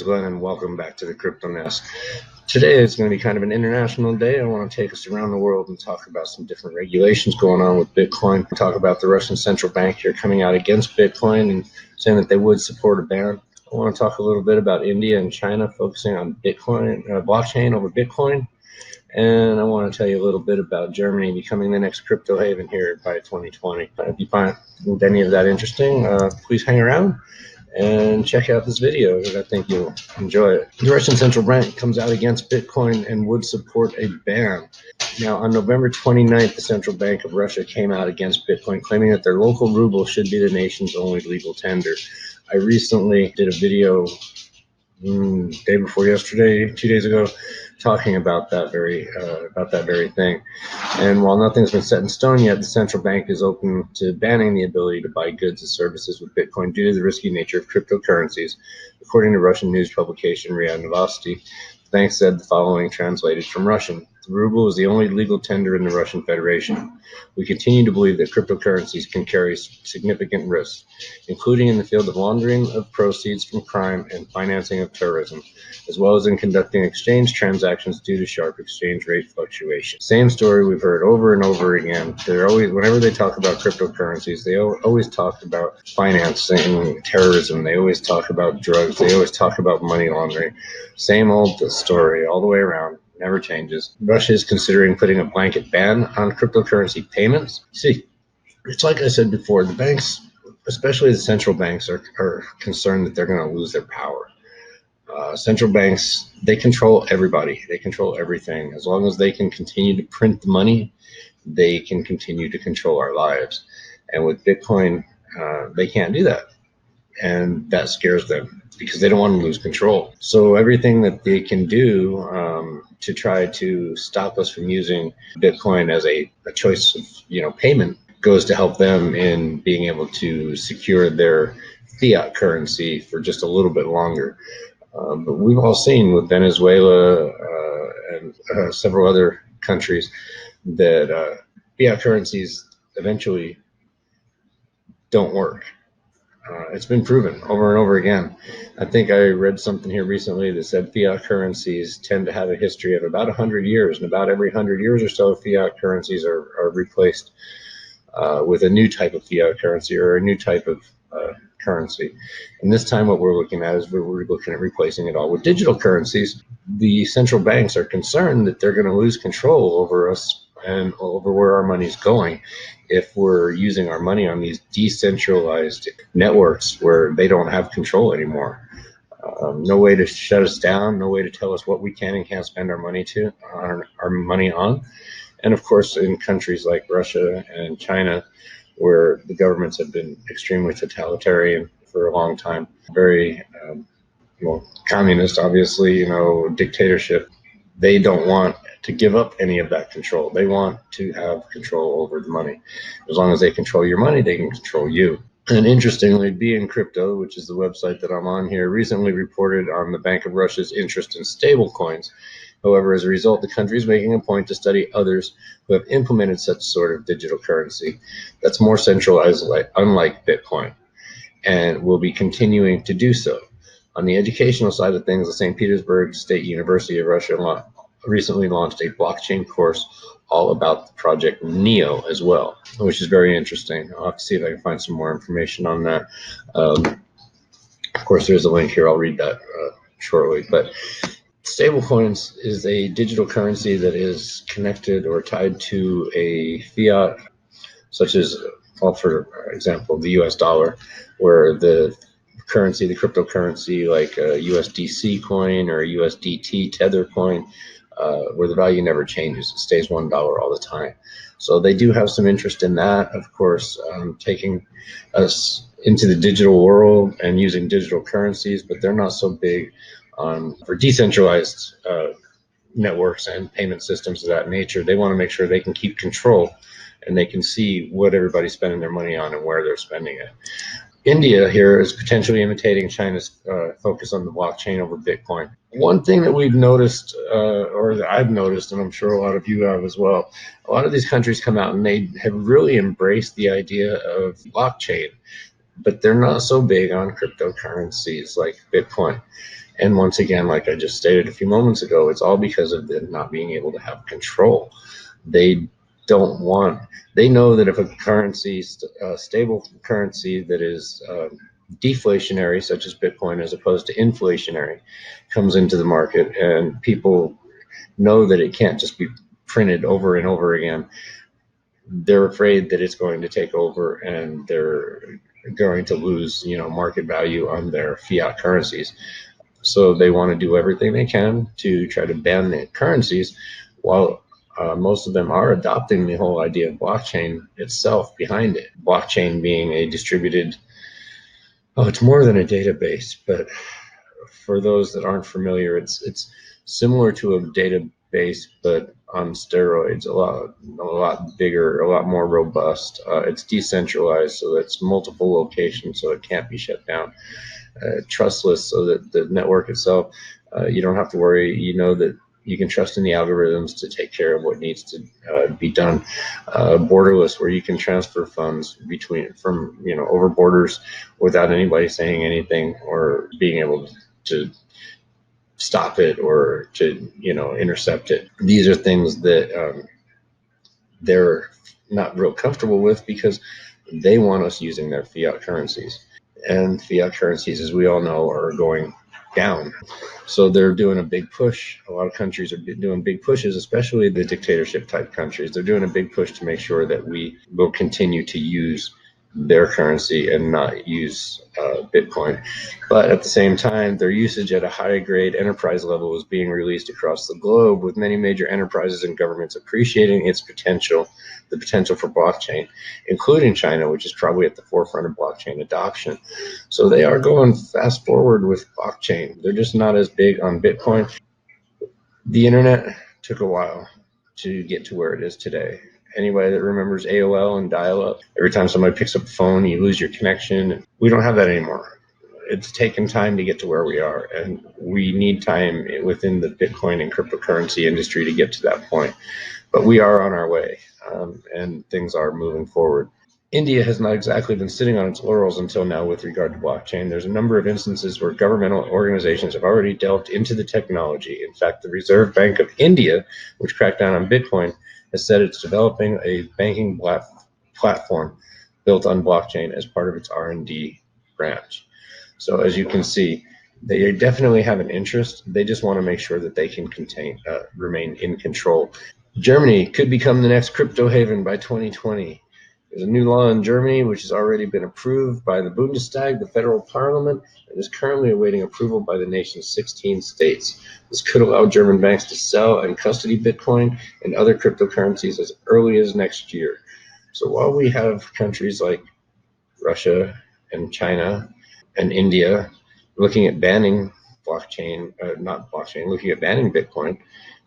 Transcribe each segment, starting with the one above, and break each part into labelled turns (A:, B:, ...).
A: Glenn, and welcome back to the Cryptonest. Today is going to be kind of an international day. I want to take us around the world and talk about some different regulations going on with Bitcoin. Talk about the Russian central bank here coming out against Bitcoin and saying that they would support a ban. I want to talk a little bit about India and China focusing on Bitcoin, blockchain over Bitcoin. And I want to tell you a little bit about Germany becoming the next crypto haven here by 2020. If you find any of that interesting, please hang around and check out this video because I think you'll enjoy it. The Russian central bank comes out against Bitcoin and would support a ban. Now, on November 29th, the Central Bank of Russia came out against Bitcoin, claiming that their local ruble should be the nation's only legal tender. I recently did a video day before yesterday, 2 days ago, talking about that very thing. And while nothing's been set in stone yet, the central bank is open to banning the ability to buy goods and services with Bitcoin due to the risky nature of cryptocurrencies. According to Russian news publication RIA Novosti, the bank said the following, translated from Russian: "The ruble is the only legal tender in the Russian Federation. We continue to believe that cryptocurrencies can carry significant risks, including in the field of laundering of proceeds from crime and financing of terrorism, as well as in conducting exchange transactions due to sharp exchange rate fluctuation." Same story we've heard over and over again. They're always, whenever they talk about cryptocurrencies, they always talk about financing terrorism. They always talk about drugs. They always talk about money laundering. Same old story all the way around. Never changes. Russia is considering putting a blanket ban on cryptocurrency payments. See, it's like I said before, the banks, especially the central banks, are concerned that they're going to lose their power. Central banks, they control everybody. They control everything. As long as they can continue to print the money, they can continue to control our lives. And with Bitcoin, they can't do that. And that scares them because they don't want to lose control. So everything that they can do to try to stop us from using Bitcoin as a choice of payment goes to help them in being able to secure their fiat currency for just a little bit longer. But we've all seen with Venezuela and several other countries that fiat currencies eventually don't work. It's been proven over and over again. I think I read something here recently that said fiat currencies tend to have a history of about 100 years, and about every 100 years or so, fiat currencies are replaced with a new type of fiat currency or a new type of currency. And this time what we're looking at is we're looking at replacing it all with digital currencies. The central banks are concerned that they're going to lose control over us and over where our money's going if we're using our money on these decentralized networks where they don't have control anymore. No way to shut us down, no way to tell us what we can and can't spend our money on. And of course, in countries like Russia and China, where the governments have been extremely totalitarian for a long time, very communist, obviously, dictatorship. They don't want to give up any of that control. They want to have control over the money. As long as they control your money, they can control you. And interestingly, Being Crypto, which is the website that I'm on here, recently reported on the Bank of Russia's interest in stablecoins. However, as a result, the country is making a point to study others who have implemented such sort of digital currency that's more centralized, unlike Bitcoin, and will be continuing to do so. On the educational side of things, the St. Petersburg State University of Russia recently launched a blockchain course all about the project Neo as well, which is very interesting. I'll have to see if I can find some more information on that. Of course, there's a link here. I'll read that shortly. But stablecoins is a digital currency that is connected or tied to a fiat, such as, for example, the US dollar, where the currency, the cryptocurrency like a USDC coin or a USDT Tether coin, where the value never changes. It stays $1 all the time. So they do have some interest in that, of course, taking us into the digital world and using digital currencies, but they're not so big for decentralized networks and payment systems of that nature. They want to make sure they can keep control and they can see what everybody's spending their money on and where they're spending it. India here is potentially imitating China's focus on the blockchain over Bitcoin. One thing that we've noticed, or that I've noticed, and I'm sure a lot of you have as well, a lot of these countries come out and they have really embraced the idea of blockchain, but they're not so big on cryptocurrencies like Bitcoin. And once again, like I just stated a few moments ago, it's all because of them not being able to have control. They don't want, they know that if a currency, stable currency that is deflationary, such as Bitcoin, as opposed to inflationary, comes into the market, and people know that it can't just be printed over and over again, they're afraid that it's going to take over and they're going to lose, market value on their fiat currencies. So they want to do everything they can to try to ban the currencies, while most of them are adopting the whole idea of blockchain itself behind it. Blockchain being a distributed, it's more than a database, but for those that aren't familiar, it's similar to a database, but on steroids, a lot bigger, a lot more robust. It's decentralized, so it's multiple locations, so it can't be shut down. Trustless, so that the network itself, you don't have to worry. You know that you can trust in the algorithms to take care of what needs to be done. Borderless, where you can transfer funds from over borders without anybody saying anything or being able to stop it or to intercept it. These are things that they're not real comfortable with, because they want us using their fiat currencies. And fiat currencies, as we all know, are going down. So they're doing a big push. A lot of countries are doing big pushes, especially the dictatorship type countries. They're doing a big push to make sure that we will continue to use their currency and not use Bitcoin. But at the same time, their usage at a high grade enterprise level is being released across the globe, with many major enterprises and governments appreciating its potential, the potential for blockchain, including China, which is probably at the forefront of blockchain adoption. So they are going fast forward with blockchain. They're just not as big on Bitcoin. The internet took a while to get to where it is today. Anybody that remembers AOL and dial-up, every time somebody picks up a phone, you lose your connection. We don't have that anymore. It's taken time to get to where we are, and we need time within the Bitcoin and cryptocurrency industry to get to that point. But we are on our way, and things are moving forward. India has not exactly been sitting on its laurels until now with regard to blockchain. There's a number of instances where governmental organizations have already delved into the technology. In fact, the Reserve Bank of India, which cracked down on Bitcoin, has said it's developing a banking platform built on blockchain as part of its R&D branch. So as you can see, they definitely have an interest. They just want to make sure that they can remain in control. Germany could become the next crypto haven by 2020. There's a new law in Germany which has already been approved by the Bundestag, the federal parliament, and is currently awaiting approval by the nation's 16 states. This could allow German banks to sell and custody Bitcoin and other cryptocurrencies as early as next year. So while we have countries like Russia and China and India looking at banning looking at banning Bitcoin,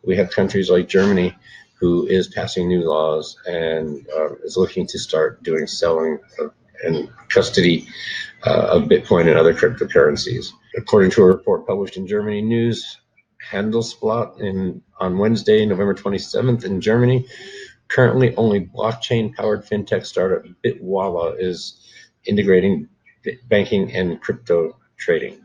A: we have countries like Germany, who is passing new laws and is looking to start doing selling and custody of Bitcoin and other cryptocurrencies. According to a report published in Germany News Handelsblatt on Wednesday, November 27th in Germany, currently only blockchain-powered fintech startup Bitwala is integrating banking and crypto trading.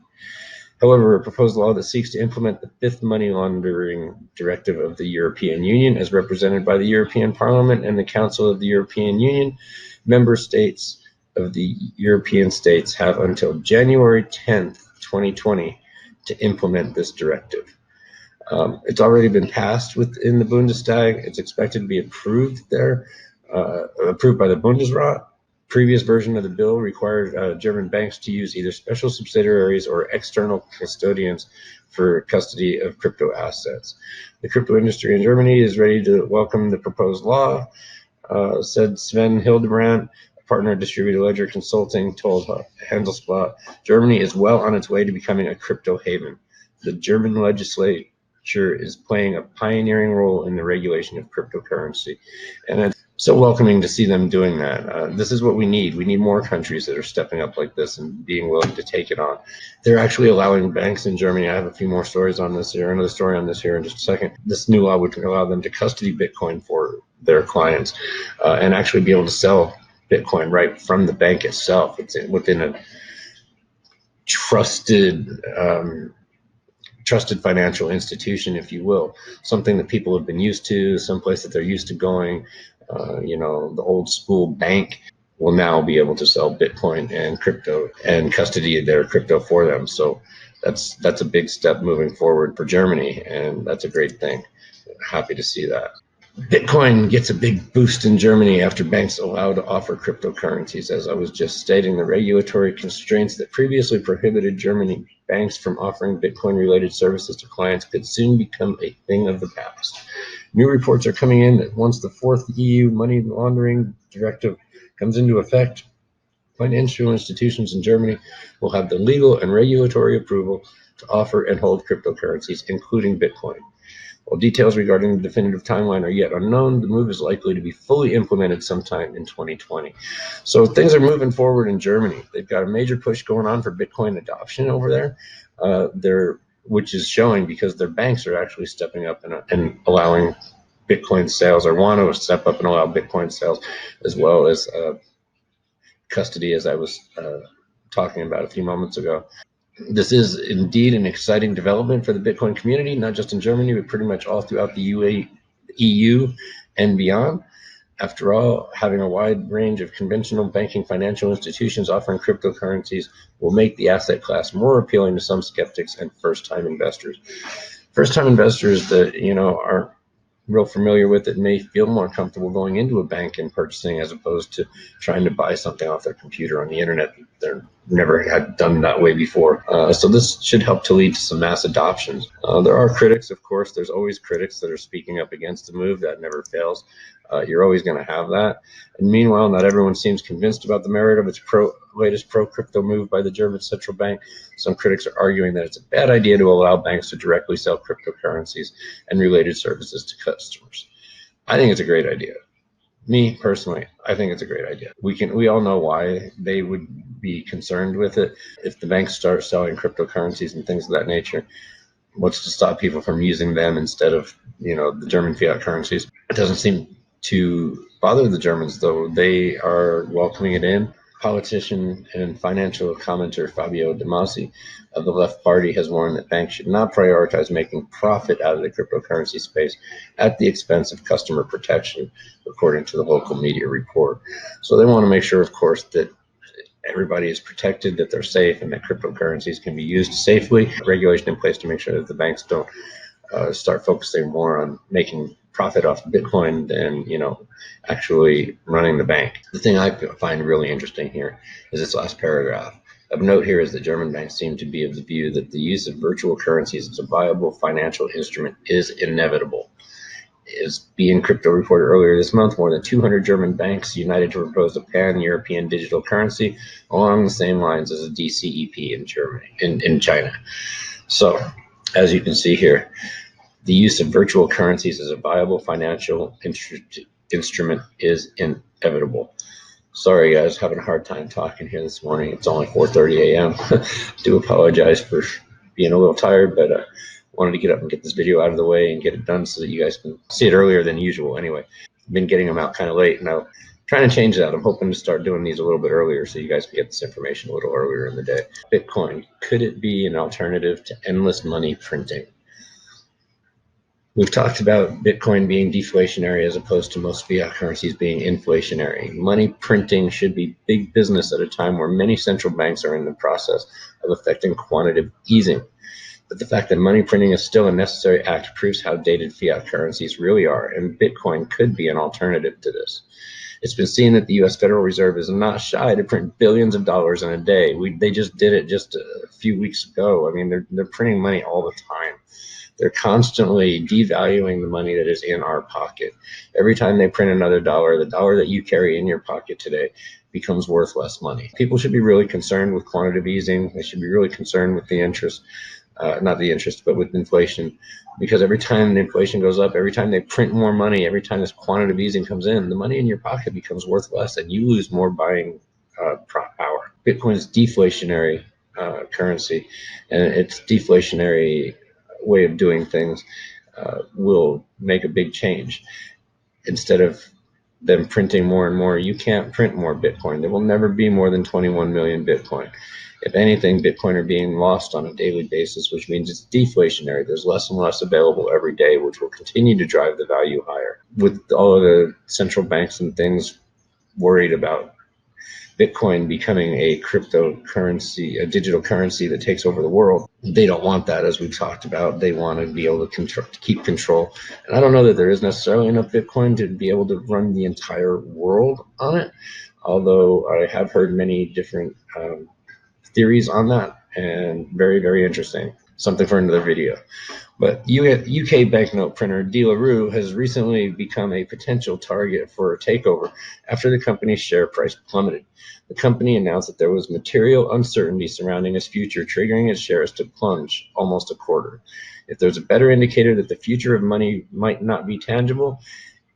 A: However, a proposed law that seeks to implement the fifth money laundering directive of the European Union, as represented by the European Parliament and the Council of the European Union, member states of the European states have until January 10th, 2020 to implement this directive. It's already been passed within the Bundestag. It's expected to be approved there, approved by the Bundesrat. Previous version of the bill required German banks to use either special subsidiaries or external custodians for custody of crypto assets. The crypto industry in Germany is ready to welcome the proposed law, said Sven Hildebrandt, a partner at Distributed Ledger Consulting, told Handelsblatt. Germany is well on its way to becoming a crypto haven. The German legislature is playing a pioneering role in the regulation of cryptocurrency, and it's so welcoming to see them doing that. This is what we need. We need more countries that are stepping up like this and being willing to take it on. They're actually allowing banks in Germany. I have a few more stories on this here, another story on this here in just a second. This new law would allow them to custody Bitcoin for their clients and actually be able to sell Bitcoin right from the bank itself. It's within a trusted trusted financial institution, if you will, something that people have been used to, someplace that they're used to going. The old school bank will now be able to sell Bitcoin and crypto and custody their crypto for them. So that's a big step moving forward for Germany, and that's a great thing. Happy to see that. Bitcoin gets a big boost in Germany after banks allow to offer cryptocurrencies. As I was just stating, the regulatory constraints that previously prohibited Germany banks from offering Bitcoin-related services to clients could soon become a thing of the past. New reports are coming in that once the fourth EU money laundering directive comes into effect, financial institutions in Germany will have the legal and regulatory approval to offer and hold cryptocurrencies, including Bitcoin. While details regarding the definitive timeline are yet unknown, the move is likely to be fully implemented sometime in 2020. So things are moving forward in Germany. They've got a major push going on for Bitcoin adoption over there, which is showing because their banks are actually stepping up and allowing Bitcoin sales, or want to step up and allow Bitcoin sales, as well as custody, as I was talking about a few moments ago. This is indeed an exciting development for the Bitcoin community, not just in Germany, but pretty much all throughout the EU and beyond. After all, having a wide range of conventional banking financial institutions offering cryptocurrencies will make the asset class more appealing to some skeptics and first-time investors. First-time investors that aren't real familiar with it may feel more comfortable going into a bank and purchasing as opposed to trying to buy something off their computer on the internet. They're never had done that way before. So this should help to lead to some mass adoptions. There are critics, of course. There's always critics that are speaking up against the move. That never fails. You're always going to have that. And meanwhile, not everyone seems convinced about the merit of its latest pro-crypto move by the German central bank. Some critics are arguing that it's a bad idea to allow banks to directly sell cryptocurrencies and related services to customers. I think it's a great idea. Me personally, I think it's a great idea. We all know why they would be concerned with it. If the banks start selling cryptocurrencies and things of that nature, what's to stop people from using them instead of the German fiat currencies? It doesn't seem to bother the Germans, though. They are welcoming it in. Politician and financial commentator Fabio De Masi of the Left Party has warned that banks should not prioritize making profit out of the cryptocurrency space at the expense of customer protection, according to the local media report. So they want to make sure, of course, that everybody is protected, that they're safe, and that cryptocurrencies can be used safely. Regulation in place to make sure that the banks don't start focusing more on making profit off Bitcoin than actually running the bank. The thing I find really interesting here is this last paragraph. Of note here is that German banks seem to be of the view that the use of virtual currencies as a viable financial instrument is inevitable. As BN Crypto reported earlier this month, more than 200 German banks united to propose a pan-European digital currency along the same lines as a DCEP in Germany, in China. So, as you can see here, the use of virtual currencies as a viable financial instrument is inevitable. Sorry, guys, having a hard time talking here this morning. It's only 4:30 a.m. Do apologize for being a little tired, but wanted to get up and get this video out of the way and get it done so that you guys can see it earlier than usual. Anyway, been getting them out kind of late. Now, trying to change that. I'm hoping to start doing these a little bit earlier so you guys can get this information a little earlier in the day. Bitcoin, could it be an alternative to endless money printing? We've talked about Bitcoin being deflationary as opposed to most fiat currencies being inflationary. Money printing should be big business at a time where many central banks are in the process of effecting quantitative easing. But the fact that money printing is still a necessary act proves how dated fiat currencies really are, and Bitcoin could be an alternative to this. It's been seen that the U.S. Federal Reserve is not shy to print billions of dollars in a day. They just did it just a few weeks ago. I mean, they're printing money all the time. They're constantly devaluing the money that is in our pocket. Every time they print another dollar, the dollar that you carry in your pocket today becomes worth less money. People should be really concerned with quantitative easing. They should be really concerned with the interest, not the interest, but with inflation. Because every time the inflation goes up, every time they print more money, every time this quantitative easing comes in, the money in your pocket becomes worth less and you lose more buying power. Bitcoin is deflationary currency, and its deflationary way of doing things will make a big change. Instead of them printing more and more, you can't print more Bitcoin. There will never be more than 21 million Bitcoin. If anything, Bitcoin are being lost on a daily basis, which means it's deflationary. There's less and less available every day, which will continue to drive the value higher. With all of the central banks and things worried about Bitcoin becoming a cryptocurrency, a digital currency that takes over the world, they don't want that, as we've talked about. They want to be able to keep control. And I don't know that there is necessarily enough Bitcoin to be able to run the entire world on it, although I have heard many different theories on that, and very, very interesting. Something for another video. But UK banknote printer De La Rue has recently become a potential target for a takeover after the company's share price plummeted. The company announced that there was material uncertainty surrounding its future, triggering its shares to plunge almost a quarter. If there's a better indicator that the future of money might not be tangible,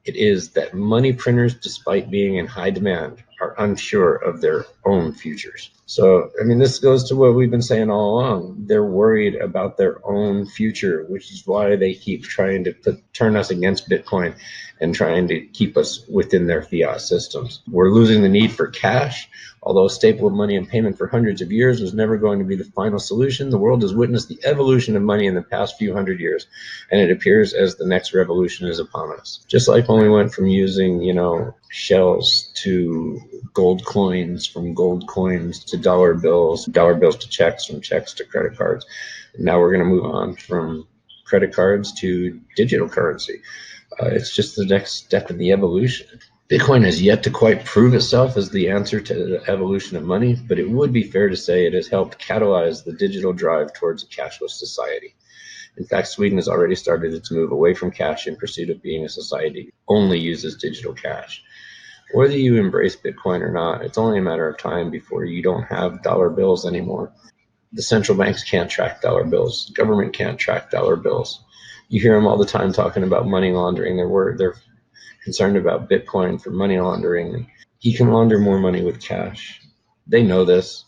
A: it is that money printers, despite being in high demand, are unsure of their own futures. So, I mean, this goes to what we've been saying all along. They're worried about their own future, which is why they keep trying to turn us against Bitcoin and trying to keep us within their fiat systems. We're losing the need for cash. Although a staple of money and payment for hundreds of years was never going to be the final solution, the world has witnessed the evolution of money in the past few hundred years, and it appears as the next revolution is upon us. Just like when we went from using, shells to gold coins, from gold coins to dollar bills to checks, from checks to credit cards. And now we're going to move on from credit cards to digital currency. It's just the next step in the evolution. Bitcoin has yet to quite prove itself as the answer to the evolution of money, but it would be fair to say it has helped catalyze the digital drive towards a cashless society. In fact, Sweden has already started its move away from cash in pursuit of being a society that only uses digital cash. Whether you embrace Bitcoin or not, it's only a matter of time before you don't have dollar bills anymore. The central banks can't track dollar bills. The government can't track dollar bills. You hear them all the time talking about money laundering. They're concerned about Bitcoin for money laundering. He can launder more money with cash. They know this.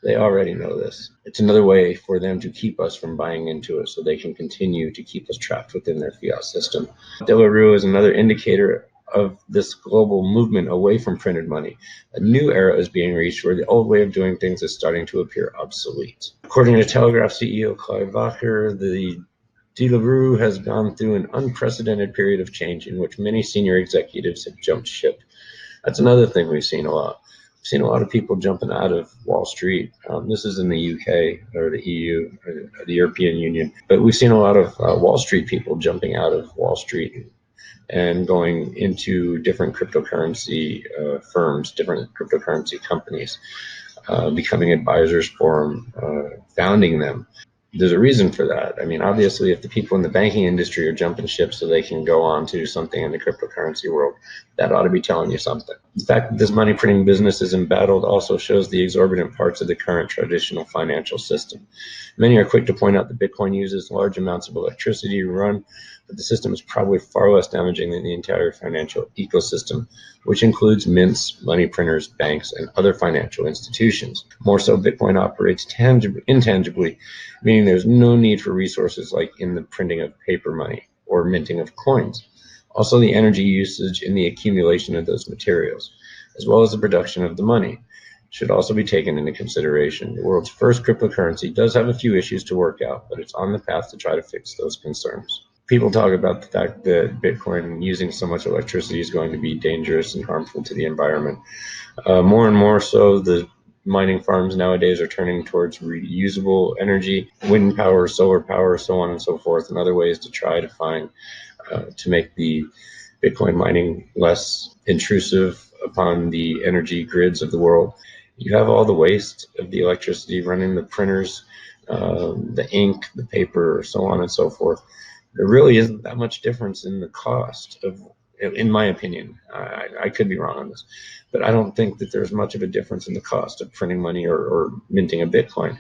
A: They already know this. It's another way for them to keep us from buying into it so they can continue to keep us trapped within their fiat system. De La Rue is another indicator of this global movement away from printed money. A new era is being reached where the old way of doing things is starting to appear obsolete. According to Telegraph CEO Clive Wacher, the De La Rue has gone through an unprecedented period of change in which many senior executives have jumped ship. That's another thing we've seen a lot. We've seen a lot of people jumping out of Wall Street. This is in the UK or the EU, or the European Union. But we've seen a lot of Wall Street people jumping out of Wall Street and going into different cryptocurrency firms, different cryptocurrency companies, becoming advisors for them, founding them. There's a reason for that. I mean, obviously, if the people in the banking industry are jumping ship so they can go on to something in the cryptocurrency world, that ought to be telling you something. The fact that this money printing business is embattled also shows the exorbitant parts of the current traditional financial system. Many are quick to point out that Bitcoin uses large amounts of electricity to run, but the system is probably far less damaging than the entire financial ecosystem, which includes mints, money printers, banks, and other financial institutions. More so, Bitcoin operates intangibly, meaning there's no need for resources like in the printing of paper money or minting of coins. Also, the energy usage in the accumulation of those materials, as well as the production of the money, should also be taken into consideration. The world's first cryptocurrency does have a few issues to work out, but it's on the path to try to fix those concerns. People talk about the fact that Bitcoin using so much electricity is going to be dangerous and harmful to the environment. More and more so, the mining farms nowadays are turning towards reusable energy, wind power, solar power, so on and so forth, and other ways to try to find to make the Bitcoin mining less intrusive upon the energy grids of the world. You have all the waste of the electricity running the printers, the ink, the paper, so on and so forth. There really isn't that much difference in the cost of, in my opinion. I could be wrong on this, but I don't think that there's much of a difference in the cost of printing money or minting a Bitcoin.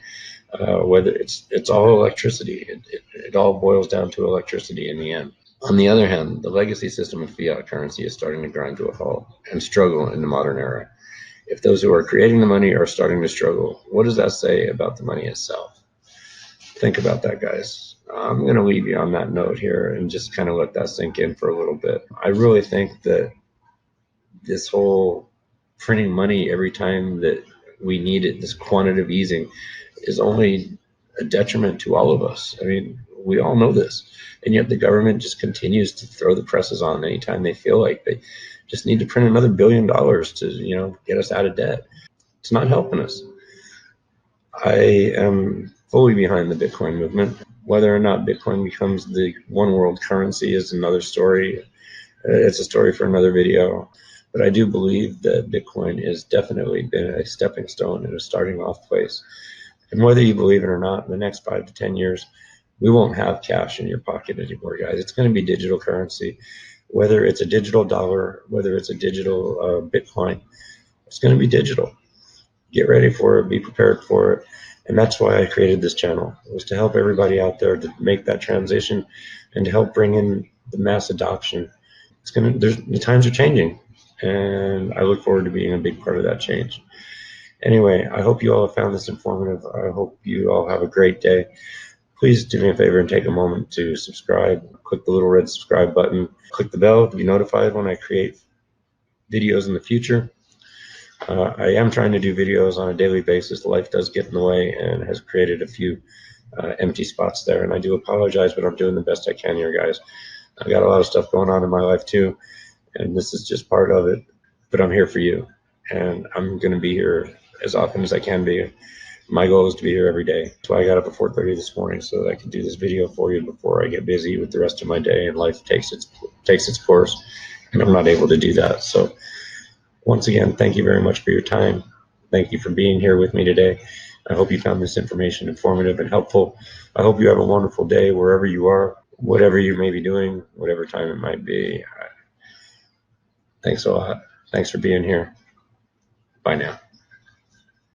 A: Whether it's all electricity, it all boils down to electricity in the end. On the other hand, the legacy system of fiat currency is starting to grind to a halt and struggle in the modern era. If those who are creating the money are starting to struggle, what does that say about the money itself? Think about that, guys. I'm going to leave you on that note here and just kind of let that sink in for a little bit. I really think that this whole printing money every time that we need it, this quantitative easing, is only a detriment to all of us. I mean, we all know this, and yet the government just continues to throw the presses on anytime they feel like they just need to print another $1 billion to get us out of debt. It's not helping us. I am fully behind the Bitcoin movement. Whether or not Bitcoin becomes the one world currency is another story. It's a story for another video. But I do believe that Bitcoin has definitely been a stepping stone and a starting off place. And whether you believe it or not, in the next 5 to 10 years, we won't have cash in your pocket anymore, guys. It's going to be digital currency. Whether it's a digital dollar, whether it's a digital Bitcoin, it's going to be digital. Get ready for it, be prepared for it. And that's why I created this channel, was to help everybody out there to make that transition and to help bring in the mass adoption. The times are changing, and I look forward to being a big part of that change. Anyway, I hope you all have found this informative. I hope you all have a great day. Please do me a favor and take a moment to subscribe. Click the little red subscribe button. Click the bell to be notified when I create videos in the future. I am trying to do videos on a daily basis. Life does get in the way and has created a few empty spots there, and I do apologize, but I'm doing the best I can here, guys. I've got a lot of stuff going on in my life too, and this is just part of it, but I'm here for you, and I'm going to be here as often as I can be. My goal is to be here every day. That's why I got up at 4:30 this morning, so that I can do this video for you before I get busy with the rest of my day and life takes its course, and I'm not able to do that. So once again, thank you very much for your time. Thank you for being here with me today. I hope you found this information informative and helpful. I hope you have a wonderful day wherever you are, whatever you may be doing, whatever time it might be. Thanks a lot. Thanks for being here. Bye now.